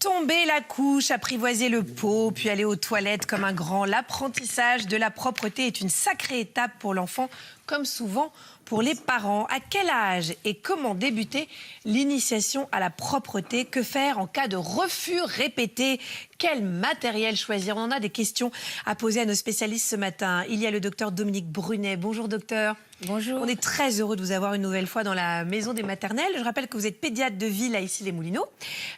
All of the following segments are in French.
Tomber la couche, apprivoiser le pot, puis aller aux toilettes comme un grand. L'apprentissage de la propreté est une sacrée étape pour l'enfant, comme souvent pour les parents. À quel âge et comment débuter l'initiation à la propreté? Que faire en cas de refus répété? Quel matériel choisir? On en a des questions à poser à nos spécialistes ce matin. Il y a le docteur Dominique Brunet. Bonjour docteur. Bonjour. On est très heureux de vous avoir une nouvelle fois dans la maison des maternelles. Je rappelle que vous êtes pédiatre de ville à Issy-les-Moulineaux.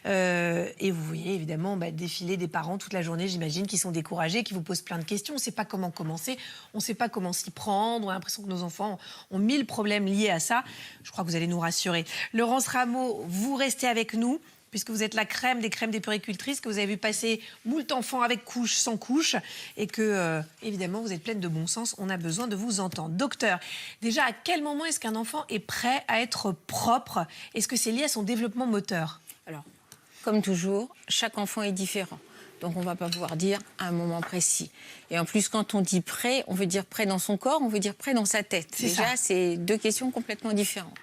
Et vous voyez évidemment défiler des parents toute la journée, j'imagine, qui sont découragés, qui vous posent plein de questions. On ne sait pas comment commencer, on ne sait pas comment s'y prendre. On a l'impression que nos enfants ont 1000 problèmes liés à ça. Je crois que vous allez nous rassurer. Laurence Rameau, vous restez avec nous, puisque vous êtes la crème des puéricultrices, que vous avez vu passer moult enfants avec couche, sans couche, et que, évidemment, vous êtes pleine de bon sens. On a besoin de vous entendre. Docteur, déjà, à quel moment est-ce qu'un enfant est prêt à être propre? Est-ce que c'est lié à son développement moteur? Alors, comme toujours, chaque enfant est différent. Donc, on ne va pas pouvoir dire à un moment précis. Et en plus, quand on dit prêt, on veut dire prêt dans son corps, on veut dire prêt dans sa tête. Déjà, c'est deux questions complètement différentes.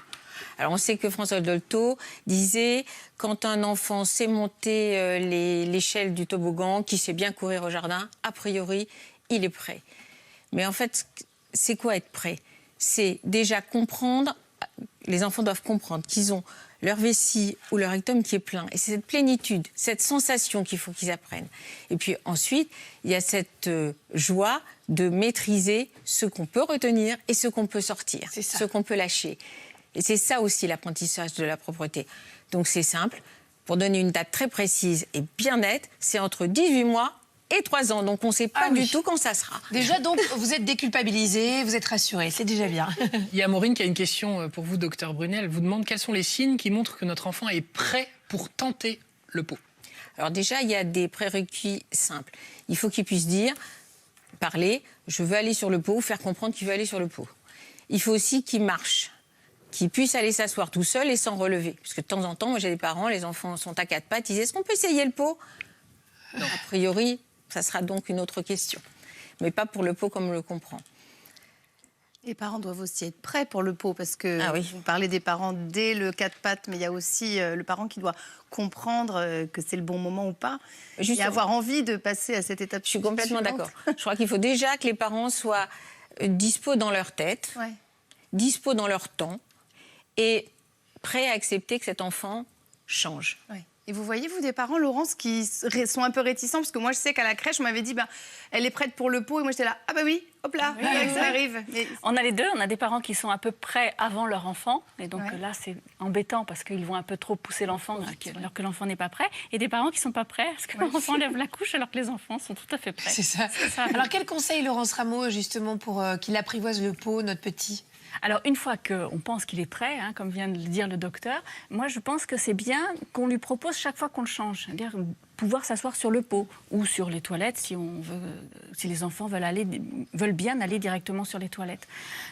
Alors, on sait que François Dolto disait, quand un enfant sait monter l'échelle du toboggan, qui sait bien courir au jardin, a priori, il est prêt. Mais en fait, c'est quoi être prêt? C'est déjà comprendre, les enfants doivent comprendre qu'ils ont leur vessie ou leur rectum qui est plein. Et c'est cette plénitude, cette sensation qu'il faut qu'ils apprennent. Et puis ensuite, il y a cette joie de maîtriser ce qu'on peut retenir et ce qu'on peut sortir, ce qu'on peut lâcher. Et c'est ça aussi l'apprentissage de la propreté. Donc c'est simple, pour donner une date très précise et bien nette, c'est entre 18 mois et 3 ans. Donc on ne sait pas du tout quand ça sera. Déjà, donc, vous êtes déculpabilisé, vous êtes rassuré, c'est déjà bien. Il y a Maureen qui a une question pour vous, docteur Brunet. Elle vous demande quels sont les signes qui montrent que notre enfant est prêt pour tenter le pot. Alors déjà, il y a des prérequis simples. Il faut qu'il puisse dire, parler, je veux aller sur le pot, ou faire comprendre qu'il veut aller sur le pot. Il faut aussi qu'il marche, qu'il puisse aller s'asseoir tout seul et sans relever. Parce que de temps en temps, moi j'ai des parents, les enfants sont à 4 pattes, ils disent, est-ce qu'on peut essayer le pot? Non, a priori, ça sera donc une autre question. Mais pas pour le pot comme on le comprend. Les parents doivent aussi être prêts pour le pot, parce que vous parlez des parents dès le 4 pattes, mais il y a aussi le parent qui doit comprendre que c'est le bon moment ou pas, et avoir envie de passer à cette étape. Je suis complètement d'accord. Je crois qu'il faut déjà que les parents soient dispo dans leur tête, dispo dans leur temps, et prêts à accepter que cet enfant change. Ouais. Et vous voyez, vous, des parents, Laurence, qui sont un peu réticents, parce que moi, je sais qu'à la crèche, on m'avait dit, elle est prête pour le pot, et moi, j'étais là, ah bah oui, hop là, ça arrive. Mais... On a les deux, on a des parents qui sont un peu prêts avant leur enfant, et donc là, c'est embêtant, parce qu'ils vont un peu trop pousser l'enfant, alors que l'enfant n'est pas prêt, et des parents qui ne sont pas prêts, parce que l'enfant lève la couche, alors que les enfants sont tout à fait prêts. C'est ça. Alors, quel conseil, Laurence Rameau, justement, pour qu'il apprivoise le pot, notre petit? Alors, une fois qu'on pense qu'il est prêt, comme vient de le dire le docteur, moi, je pense que c'est bien qu'on lui propose chaque fois qu'on le change. C'est-à-dire pouvoir s'asseoir sur le pot ou sur les toilettes si les enfants veulent bien aller directement sur les toilettes.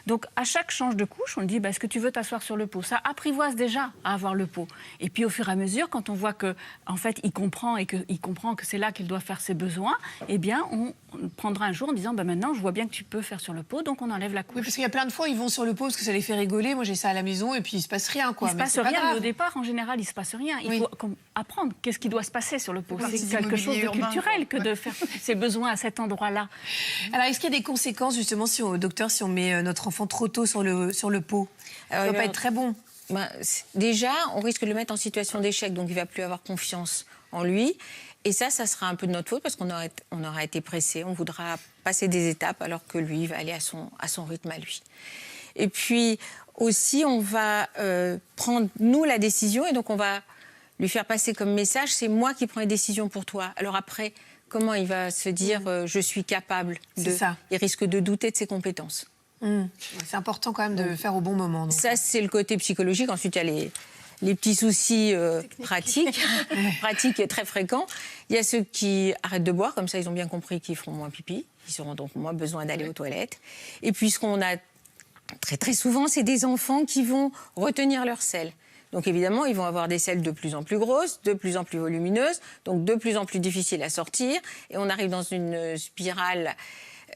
Donc, à chaque change de couche, on lui dit, est-ce que tu veux t'asseoir sur le pot? Ça apprivoise déjà à avoir le pot. Et puis, au fur et à mesure, quand on voit qu'en fait, il comprend que c'est là qu'il doit faire ses besoins, eh bien, on prendra un jour en disant, maintenant, je vois bien que tu peux faire sur le pot, donc on enlève la couche. Oui, parce qu'il y a plein de fois, ils vont sur le pot parce que ça les fait rigoler. Moi, j'ai ça à la maison et puis il se passe rien, quoi. Il se passe rien, mais au départ, en général, il se passe rien. Il faut apprendre qu'est-ce qui doit se passer sur le pot. C'est quelque chose de culturel que de faire ses besoins à cet endroit-là. Alors, est-ce qu'il y a des conséquences, justement, si on met notre enfant trop tôt sur le pot? Ça ne va pas être très bon. Déjà, on risque de le mettre en situation d'échec, donc il ne va plus avoir confiance en lui. Et ça sera un peu de notre faute, parce qu'on aura été pressé. On voudra passer des étapes, alors que lui, il va aller à son rythme à lui. Et puis, aussi, on va prendre, nous, la décision, et donc on va lui faire passer comme message, c'est moi qui prends les décisions pour toi. Alors après, comment il va se dire je suis capable de... Ça. Il risque de douter de ses compétences. C'est important quand même de le faire au bon moment. Donc. Ça, c'est le côté psychologique. Ensuite, il y a les petits soucis pratiques et très fréquents. Il y a ceux qui arrêtent de boire, comme ça ils ont bien compris qu'ils feront moins pipi. Ils auront donc moins besoin d'aller aux toilettes. Et puis ce qu'on a très très souvent, c'est des enfants qui vont retenir leur selle. Donc évidemment, ils vont avoir des selles de plus en plus grosses, de plus en plus volumineuses, donc de plus en plus difficiles à sortir. Et on arrive dans une spirale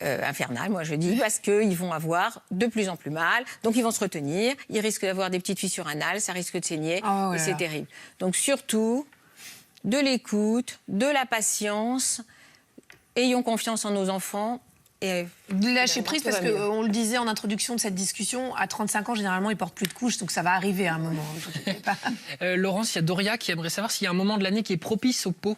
infernale, moi je dis, parce qu'ils vont avoir de plus en plus mal. Donc ils vont se retenir, ils risquent d'avoir des petites fissures anales, ça risque de saigner, et c'est terrible. Donc surtout, de l'écoute, de la patience. Ayons confiance en nos enfants. Et de lâcher prise, parce qu'on le disait en introduction de cette discussion, à 35 ans, généralement, ils portent plus de couches, donc ça va arriver à un moment. Laurence, il y a Doria qui aimerait savoir s'il y a un moment de l'année qui est propice aux peaux.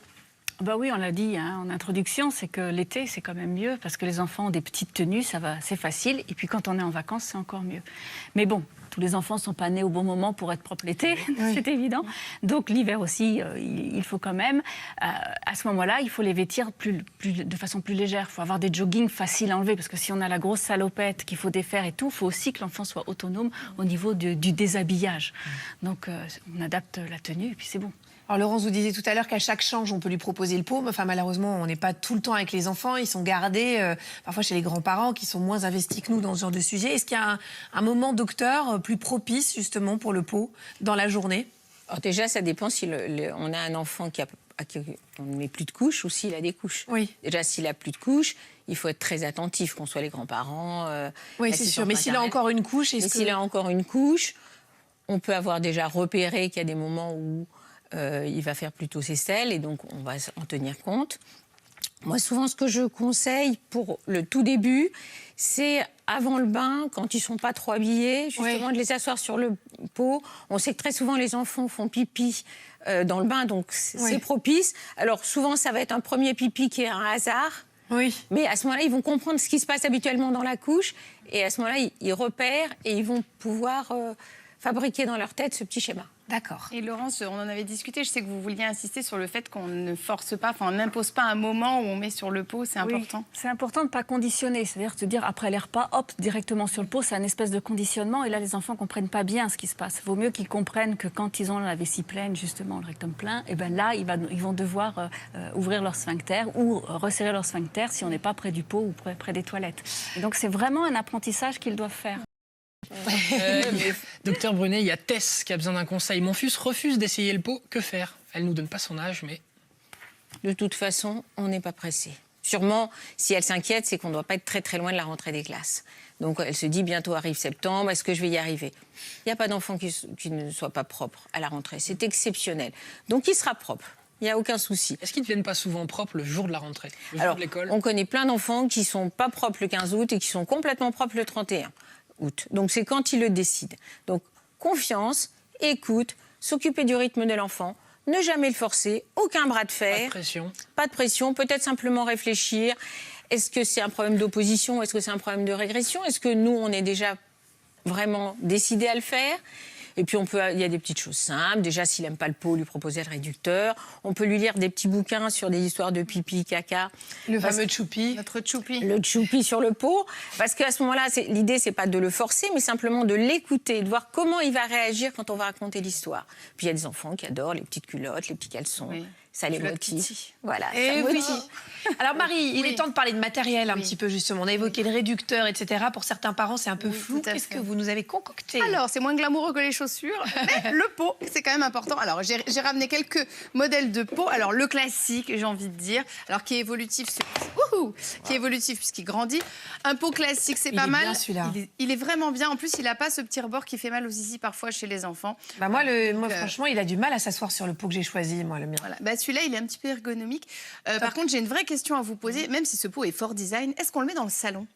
Bah oui, on l'a dit en introduction, c'est que l'été, c'est quand même mieux, parce que les enfants ont des petites tenues, c'est facile, et puis quand on est en vacances, c'est encore mieux. Mais bon, tous les enfants ne sont pas nés au bon moment pour être propres l'été, c'est évident. Donc l'hiver aussi, il faut quand même. À ce moment-là, il faut les vêtir de façon plus légère. Il faut avoir des joggings faciles à enlever, parce que si on a la grosse salopette qu'il faut défaire et tout, il faut aussi que l'enfant soit autonome au niveau du déshabillage. Donc on adapte la tenue et puis c'est bon. Alors Laurence, vous disiez tout à l'heure qu'à chaque change, on peut lui proposer le pot. Enfin, malheureusement, on n'est pas tout le temps avec les enfants. Ils sont gardés, parfois chez les grands-parents, qui sont moins investis que nous dans ce genre de sujet. Est-ce qu'il y a un moment, docteur, plus propice, justement, pour le pot dans la journée? Alors déjà, ça dépend si on a un enfant à qui on ne met plus de couches ou s'il a des couches. Oui. Déjà, s'il a plus de couches, il faut être très attentif, qu'on soit les grands-parents. Oui, c'est sûr. Mais s'il a encore une couche... S'il a encore une couche, on peut avoir déjà repéré qu'il y a des moments où... il va faire plutôt ses selles et donc on va en tenir compte. Moi, souvent, ce que je conseille pour le tout début, c'est avant le bain, quand ils ne sont pas trop habillés, justement de les asseoir sur le pot. On sait que très souvent, les enfants font pipi dans le bain, donc c'est propice. Alors, souvent, ça va être un premier pipi qui est un hasard. Oui. Mais à ce moment-là, ils vont comprendre ce qui se passe habituellement dans la couche. Et à ce moment-là, ils repèrent et ils vont pouvoir fabriquer dans leur tête ce petit schéma. D'accord. Et Laurence, on en avait discuté, je sais que vous vouliez insister sur le fait qu'on ne force pas, on n'impose pas un moment où on met sur le pot, c'est important. Oui, c'est important de ne pas conditionner, c'est-à-dire se dire après les repas, hop, directement sur le pot, c'est un espèce de conditionnement et là les enfants ne comprennent pas bien ce qui se passe. Il vaut mieux qu'ils comprennent que quand ils ont la vessie pleine, justement le rectum plein, et ben là ils vont devoir ouvrir leur sphincter ou resserrer leur sphincter si on n'est pas près du pot ou près des toilettes. Et donc c'est vraiment un apprentissage qu'ils doivent faire. Docteur Brunet, il y a Tess qui a besoin d'un conseil. Mon fils refuse d'essayer le pot. Que faire? Elle ne nous donne pas son âge, mais... De toute façon, on n'est pas pressé. Sûrement, si elle s'inquiète, c'est qu'on ne doit pas être très très loin de la rentrée des classes. Donc elle se dit, bientôt arrive septembre, est-ce que je vais y arriver? Il n'y a pas d'enfant qui ne soit pas propre à la rentrée. C'est exceptionnel. Donc il sera propre. Il n'y a aucun souci. Est-ce qu'ils ne deviennent pas souvent propres le jour de la rentrée, le jour de l'école? On connaît plein d'enfants qui ne sont pas propres le 15 août et qui sont complètement propres le 31 août. Donc c'est quand ils le décident. Donc confiance, écoute, s'occuper du rythme de l'enfant, ne jamais le forcer, aucun bras de fer. Pas de pression. Pas de pression, peut-être simplement réfléchir. Est-ce que c'est un problème d'opposition? Est-ce que c'est un problème de régression? Est-ce que nous, on est déjà vraiment décidé à le faire? Et puis, il y a des petites choses simples. Déjà, s'il n'aime pas le pot, lui proposer le réducteur. On peut lui lire des petits bouquins sur des histoires de pipi, caca. Le fameux choupi. Notre choupi. Le choupi sur le pot. Parce qu'à ce moment-là, l'idée, c'est pas de le forcer, mais simplement de l'écouter, de voir comment il va réagir quand on va raconter l'histoire. Puis, il y a des enfants qui adorent les petites culottes, les petits caleçons. Oui. Ça les motive. Voilà, ça motive. Alors Marie, il est temps de parler de matériel un petit peu justement. On a évoqué le réducteur, etc. Pour certains parents, c'est un peu flou. Qu'est-ce que vous nous avez concocté? Alors, c'est moins glamoureux que les chaussures, mais le pot, c'est quand même important. Alors, j'ai ramené quelques modèles de pot. Alors, le classique, j'ai envie de dire, alors qui est évolutif, qui est évolutif puisqu'il grandit. Un pot classique, c'est pas mal. Bien, celui-là. Il est vraiment bien. En plus, il n'a pas ce petit rebord qui fait mal aux zizi parfois chez les enfants. Bah moi, franchement, il a du mal à s'asseoir sur le pot que j'ai choisi, moi, le mien. Voilà. Bah, celui-là, il est un petit peu ergonomique. Par contre, j'ai une vraie question à vous poser, même si ce pot est fort design. Est-ce qu'on le met dans le salon?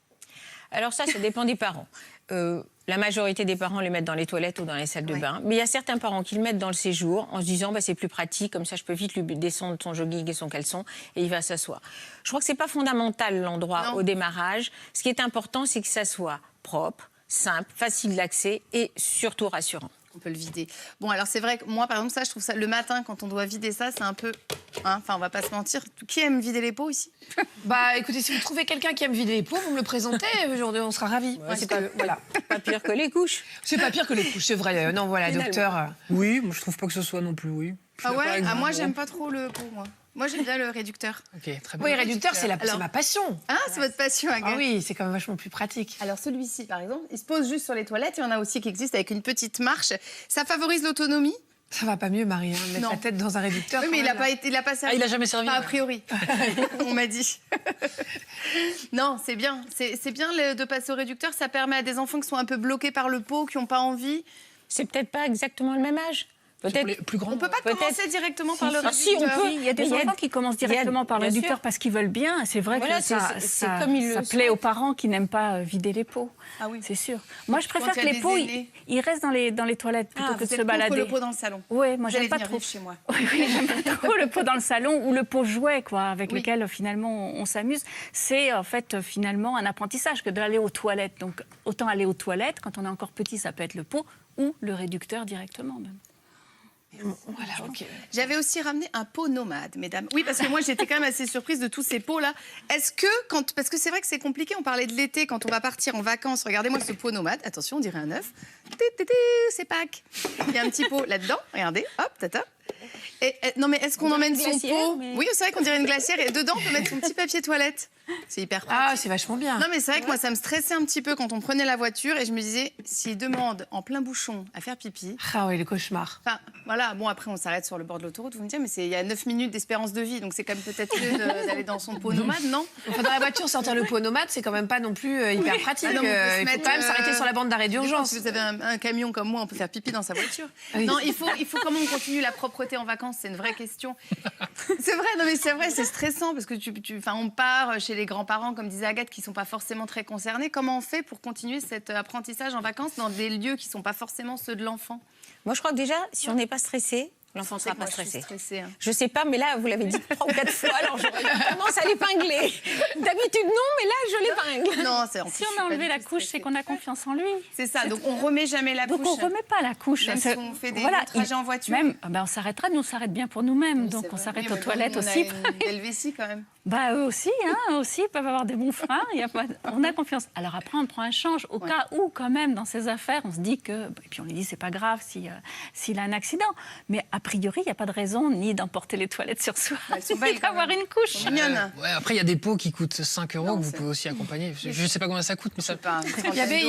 Alors ça dépend des parents. La majorité des parents les mettent dans les toilettes ou dans les salles de bain. Mais il y a certains parents qui le mettent dans le séjour en se disant c'est plus pratique, comme ça je peux vite lui descendre son jogging et son caleçon et il va s'asseoir. Je crois que c'est pas fondamental l'endroit au démarrage. Ce qui est important, c'est que ça soit propre, simple, facile d'accès et surtout rassurant. On peut le vider. Bon, alors c'est vrai que moi, par exemple, ça, je trouve ça le matin, quand on doit vider ça, c'est un peu... Enfin, on va pas se mentir. Qui aime vider les pots ici? Bah, écoutez, si vous trouvez quelqu'un qui aime vider les pots, vous me le présentez, on sera ravis. Ouais, c'est pas pire que les couches. C'est pas pire que les couches, c'est vrai. Non, voilà, docteur. Oui, moi, je trouve pas que ce soit non plus, oui. Ah ouais? Moi, j'aime pas trop le pot, moi. Moi, j'aime bien le réducteur. Ok, très bien. Oui, réducteur, c'est ma passion. Ah, c'est votre passion, Agathe. Ah oui, c'est quand même vachement plus pratique. Alors, celui-ci, par exemple, il se pose juste sur les toilettes. Il y en a aussi qui existent avec une petite marche. Ça favorise l'autonomie. Ça va pas mieux, Marie, hein, de mettre la tête dans un réducteur. Oui, mais il a pas servi. Ah, il a jamais servi. Pas a priori. On m'a dit. Non, c'est bien. C'est bien de passer au réducteur. Ça permet à des enfants qui sont un peu bloqués par le pot, qui n'ont pas envie. C'est peut-être pas exactement le même âge. Peut-être plus grands. On ne peut pas commencer directement par le réducteur. Si, on peut. Il y a des enfants qui commencent directement par le réducteur parce qu'ils veulent bien. C'est vrai que ça plaît aux parents qui n'aiment pas vider les pots. Ah oui. C'est sûr. Moi, je préfère que les pots, ils restent dans les toilettes plutôt que de se balader. Le pot dans le salon. Oui, moi, j'aime pas trop. Chez moi. Oui, j'aime pas trop le pot dans le salon ou le pot jouet, quoi, avec lequel finalement on s'amuse. C'est en fait finalement un apprentissage que d'aller aux toilettes. Donc, autant aller aux toilettes, quand on est encore petit, ça peut être le pot ou le réducteur directement même. Voilà, ok. J'avais aussi ramené un pot nomade, mesdames. Oui, parce que moi, j'étais quand même assez surprise de tous ces pots-là. Est-ce que, parce que c'est vrai que c'est compliqué, on parlait de l'été, quand on va partir en vacances, regardez-moi ce pot nomade. Attention, on dirait un œuf. C'est Pâques. Il y a un petit pot là-dedans. Regardez, hop, tata. Non, mais est-ce qu'on emmène son pot Oui, c'est vrai qu'on dirait une glacière. Et dedans, on peut mettre son petit papier toilette. C'est hyper pratique. Ah, c'est vachement bien. Non, mais c'est vrai que moi, ça me stressait un petit peu quand on prenait la voiture. Et je me disais, s'il demande en plein bouchon à faire pipi... Ah oui, le cauchemar. Enfin, voilà, bon, après, on s'arrête sur le bord de l'autoroute. Vous me dites, mais il y a 9 minutes d'espérance de vie. Donc, c'est quand même peut-être mieux d'aller dans son pot nomade, non? Enfin, dans la voiture, sortir le pot nomade, c'est quand même pas non plus hyper pratique. Ah non, il faut quand même s'arrêter sur la bande d'arrêt d'urgence. Si vous avez un camion comme moi, on peut faire pipi dans sa voiture. Oui. Non, il faut comment on continue la propreté en vacances, c'est une vraie question. C'est vrai, non mais c'est vrai, c'est stressant parce que on part chez les grands-parents, comme disait Agathe, qui sont pas forcément très concernés. Comment on fait pour continuer cet apprentissage en vacances dans des lieux qui sont pas forcément ceux de l'enfant? Moi, je crois que déjà, si on n'est pas stressé, l'enfant ne sera pas stressé. Je sais pas, mais là, vous l'avez dit 3 ou 4 fois, alors j'aurais tendance à l'épingler. D'habitude, non, mais là, je l'épingle. Non, si on a enlevé la couche, c'est qu'on a confiance en lui. C'est ça, donc on remet jamais la couche. Donc on remet pas la couche. Même si on fait des trajets en voiture. Même, on s'arrêtera, nous on s'arrête bien pour nous-mêmes, donc on s'arrête aux toilettes aussi. On a une belle vessie quand même. Eux aussi, ils peuvent avoir des bons freins. On a confiance. Alors après, on prend un change. Au cas où, quand même, dans ces affaires, on se dit que... Et puis on lui dit, c'est pas grave s'il a un accident. Mais a priori, il n'y a pas de raison ni d'emporter les toilettes sur soi, ni d'avoir une couche. Après, il y a des pots qui coûtent 5 € que vous pouvez aussi accompagner. Je ne sais pas combien ça coûte, mais ça... Il y avait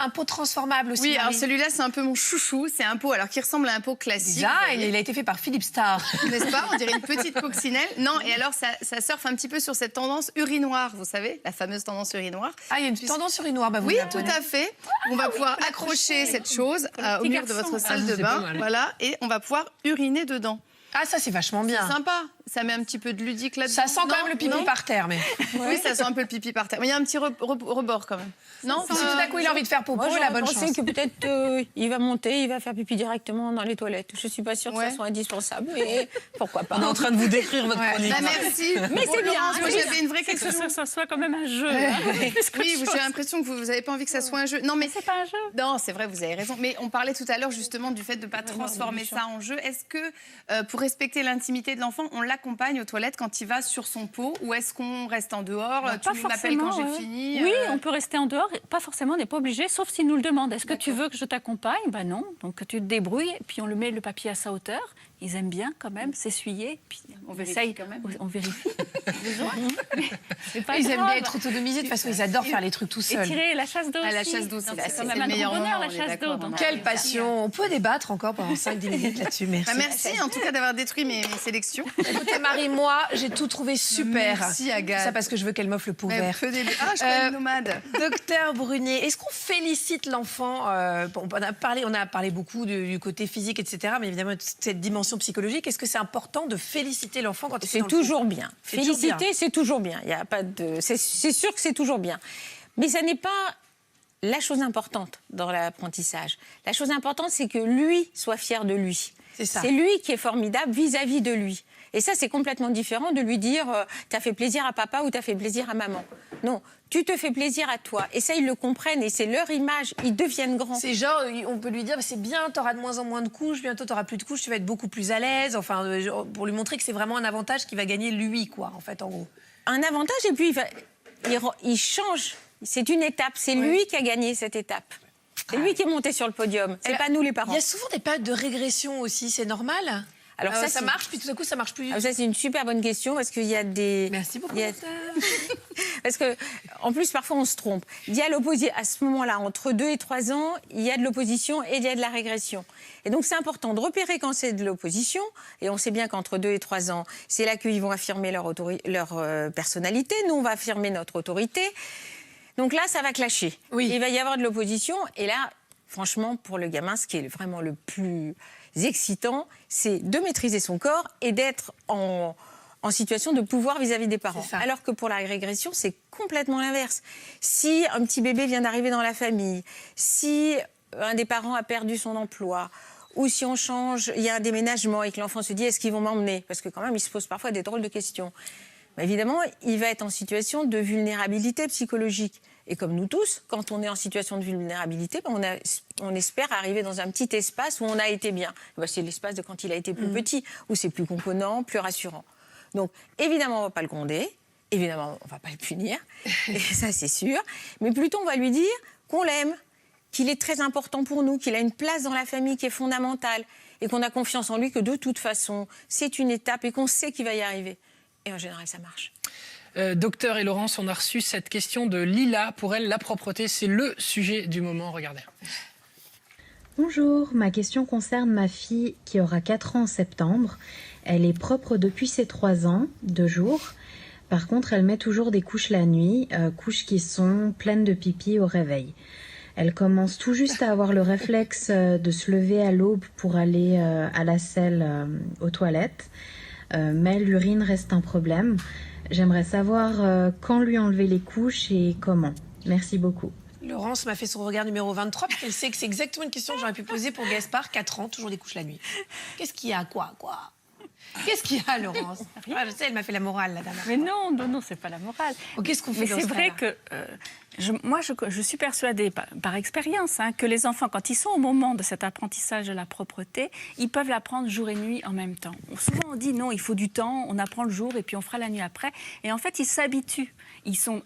un pot transformable aussi. Oui, alors celui-là, c'est un peu mon chouchou. C'est un pot qui ressemble à un pot classique. Il a été fait par Philippe Starr. N'est-ce pas? On dirait une petite coccinelle. Non, et alors, ça surfe un petit peu sur cette tendance urinoir, vous savez, la fameuse tendance urinoir. Ah, il y a une tendance urinoir, oui, tout à fait. On va pouvoir accrocher cette chose au mur de votre salle de bain, voilà, et on va pouvoir uriner dedans. Ah, ça, c'est vachement bien. C'est sympa. Ça met un petit peu de ludique là-dedans. Ça sent quand même le pipi par terre, mais... Oui, ça sent un peu le pipi par terre. Mais il y a un petit rebord quand même. Non, si tout à coup il a envie de faire popo, la bonne chance. Je pense que peut-être il va monter, il va faire pipi directement dans les toilettes. Je suis pas sûre que ça soit indispensable, mais pourquoi pas. On est en train de vous décrire votre chronique. Merci. Mais c'est bien. Moi, j'avais une vraie question. Que ça soit quand même un jeu. Oui, j'ai l'impression que vous n'avez pas envie que ça soit un jeu. Non, mais c'est pas un jeu. Non, c'est vrai, vous avez raison. Mais on parlait tout à l'heure justement du fait de ne pas transformer ça en jeu. Est-ce que pour respecter l'intimité de l'enfant, on l'accompagne aux toilettes quand il va sur son pot, ou est-ce qu'on reste en dehors? Tu m'appelles quand j'ai fini. Oui, on peut rester en dehors. Pas forcément, on n'est pas obligé, sauf s'il nous le demande. Est-ce que tu veux que je t'accompagne? Non. Donc tu te débrouilles, puis on le met le papier à sa hauteur. Ils aiment bien quand même s'essuyer. Puis on vérifie quand même. On vérifie. Ils aiment bien être autonomisés, de toute façon, ils adorent faire les trucs tout seuls. Et tirer la chasse d'eau aussi. La chasse d'eau, c'est quand même un grand bonheur, la chasse d'eau. Quelle passion. On peut débattre encore pendant 5-10 minutes là-dessus. Merci. Merci en tout cas d'avoir détruit mes sélections. Écoutez, Marie, moi, j'ai tout trouvé super. Merci, Agathe. Ça parce que je veux qu'elle m'offre le pot vert. Ah, je suis une nomade. Docteur Brunier, est-ce qu'on félicite l'enfant? On a parlé beaucoup du côté physique, etc. Mais évidemment, cette dimension psychologique, est-ce que c'est important de féliciter l'enfant quand il C'est toujours bien. Féliciter, c'est toujours bien. Il y a pas de... C'est sûr que c'est toujours bien. Mais ça n'est pas la chose importante dans l'apprentissage. La chose importante, c'est que lui soit fier de lui. C'est lui qui est formidable vis-à-vis de lui. Et ça, c'est complètement différent de lui dire « t'as fait plaisir à papa » ou « t'as fait plaisir à maman ». Non, tu te fais plaisir à toi. Et ça, ils le comprennent et c'est leur image. Ils deviennent grands. C'est genre, on peut lui dire « c'est bien, t'auras de moins en moins de couches, bientôt t'auras plus de couches, tu vas être beaucoup plus à l'aise ». Enfin, pour lui montrer que c'est vraiment un avantage qui va gagner lui, quoi, en fait, en gros. Un avantage, et puis il change. C'est une étape. C'est lui qui a gagné cette étape. C'est lui qui est monté sur le podium. C'est pas nous, les parents. Il y a souvent des périodes de régression aussi, c'est normal? Alors ça marche, puis tout à coup, ça marche plus. Ça, c'est une super bonne question, parce qu'il y a des... Merci beaucoup. Parce que, en plus, parfois, on se trompe. Il y a l'opposition, à ce moment-là, entre 2 et 3 ans, il y a de l'opposition et il y a de la régression. Et donc, c'est important de repérer quand c'est de l'opposition. Et on sait bien qu'entre 2 et 3 ans, c'est là qu'ils vont affirmer leur personnalité. Nous, on va affirmer notre autorité. Donc là, ça va clasher. Il va y avoir de l'opposition. Et là, franchement, pour le gamin, ce qui est vraiment le plus excitant, c'est de maîtriser son corps et d'être en situation de pouvoir vis-à-vis des parents. Alors que pour la régression, c'est complètement l'inverse. Si un petit bébé vient d'arriver dans la famille, si un des parents a perdu son emploi, ou si on change, il y a un déménagement et que l'enfant se dit « est-ce qu'ils vont m'emmener ?» Parce que quand même, il se pose parfois des drôles de questions. Mais évidemment, il va être en situation de vulnérabilité psychologique. Et comme nous tous, quand on est en situation de vulnérabilité, on espère arriver dans un petit espace où on a été bien. C'est l'espace de quand il a été plus petit, où c'est plus contenant, plus rassurant. Donc, évidemment, on ne va pas le gronder, évidemment, on ne va pas le punir, et ça, c'est sûr. Mais plutôt, on va lui dire qu'on l'aime, qu'il est très important pour nous, qu'il a une place dans la famille qui est fondamentale, et qu'on a confiance en lui, que de toute façon, c'est une étape et qu'on sait qu'il va y arriver. Et en général, ça marche. Docteur et Laurence, on a reçu cette question de Lila. Pour elle, la propreté, c'est le sujet du moment. Regardez. Bonjour, ma question concerne ma fille qui aura 4 ans en septembre. Elle est propre depuis ses 3 ans, 2 jours. Par contre, elle met toujours des couches la nuit, couches qui sont pleines de pipi au réveil. Elle commence tout juste à avoir le réflexe de se lever à l'aube pour aller à la selle aux toilettes. Mais l'urine reste un problème. J'aimerais savoir quand lui enlever les couches et comment. Merci beaucoup. Laurence m'a fait son regard numéro 23 parce qu'elle sait que c'est exactement une question que j'aurais pu poser pour Gaspard, 4 ans, toujours des couches la nuit. Qu'est-ce qu'il y a? Quoi Qu'est-ce qu'il y a, Laurence? Je sais, elle m'a fait la morale, la dernière fois. Mais non, c'est pas la morale. Oh, qu'est-ce qu'on fait dans Mais ce c'est vrai cas-là? que je suis persuadée, par expérience, que les enfants, quand ils sont au moment de cet apprentissage de la propreté, ils peuvent l'apprendre jour et nuit en même temps. Souvent, on dit non, il faut du temps, on apprend le jour et puis on fera la nuit après. Et en fait, ils s'habituent.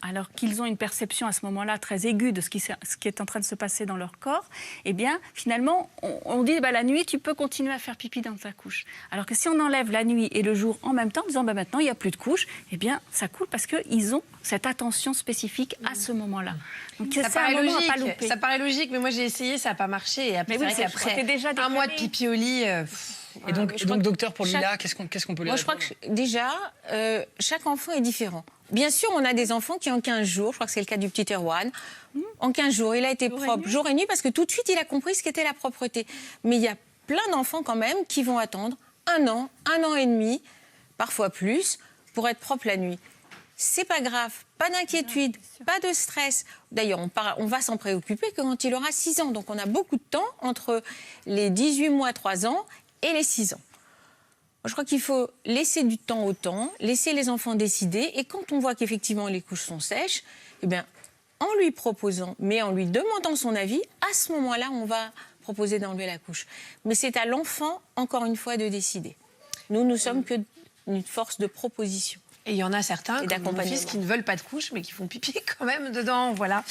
Alors qu'ils ont une perception à ce moment-là très aiguë de ce qui est en train de se passer dans leur corps, eh bien, finalement, on dit la nuit, tu peux continuer à faire pipi dans ta couche. Alors que si on enlève la nuit et le jour en même temps, en disant maintenant, il n'y a plus de couche, eh bien, ça coule parce qu'ils ont cette attention spécifique à ce moment-là. Donc, ça paraît logique, mais moi j'ai essayé, ça n'a pas marché. Et après, mais oui, après un mois de pipi au lit... Et donc, docteur, pour Lila, qu'est-ce qu'on peut lui répondre? Moi, je crois que déjà, chaque enfant est différent. Bien sûr, on a des enfants qui, en 15 jours, je crois que c'est le cas du petit Erwan, en 15 jours, il a été propre jour et nuit parce que tout de suite, il a compris ce qu'était la propreté. Mais il y a plein d'enfants quand même qui vont attendre 1 an et demi, parfois plus, pour être propre la nuit. C'est pas grave, pas d'inquiétude, pas de stress. D'ailleurs, on va s'en préoccuper que quand il aura 6 ans. Donc, on a beaucoup de temps entre les 18 mois, 3 ans et les 6 ans. Je crois qu'il faut laisser du temps au temps, laisser les enfants décider. Et quand on voit qu'effectivement les couches sont sèches, eh bien, en lui proposant, mais en lui demandant son avis, à ce moment-là, on va proposer d'enlever la couche. Mais c'est à l'enfant, encore une fois, de décider. Nous ne sommes qu'une force de proposition. Et il y en a certains, comme mon fils, qui ne veulent pas de couche, mais qui font pipi quand même dedans. Voilà.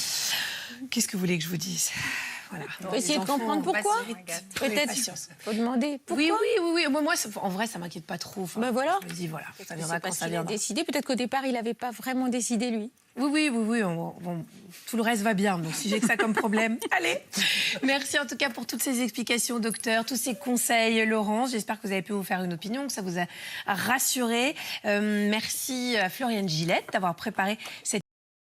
Qu'est-ce que vous voulez que je vous dise? Voilà. On peut essayer de comprendre pourquoi. Peut-être faut demander pourquoi. Oui. Moi, en vrai, ça m'inquiète pas trop. Enfin, voilà. Je me dis, voilà, ça viendra quand ça viendra. Décidé. Peut-être qu'au départ, il n'avait pas vraiment décidé, lui. Oui. Tout le reste va bien. Donc, si j'ai que ça comme problème, allez. Merci en tout cas pour toutes ces explications, docteur, tous ces conseils, Laurence. J'espère que vous avez pu vous faire une opinion, que ça vous a rassuré. Merci à Floriane Gillette d'avoir préparé cette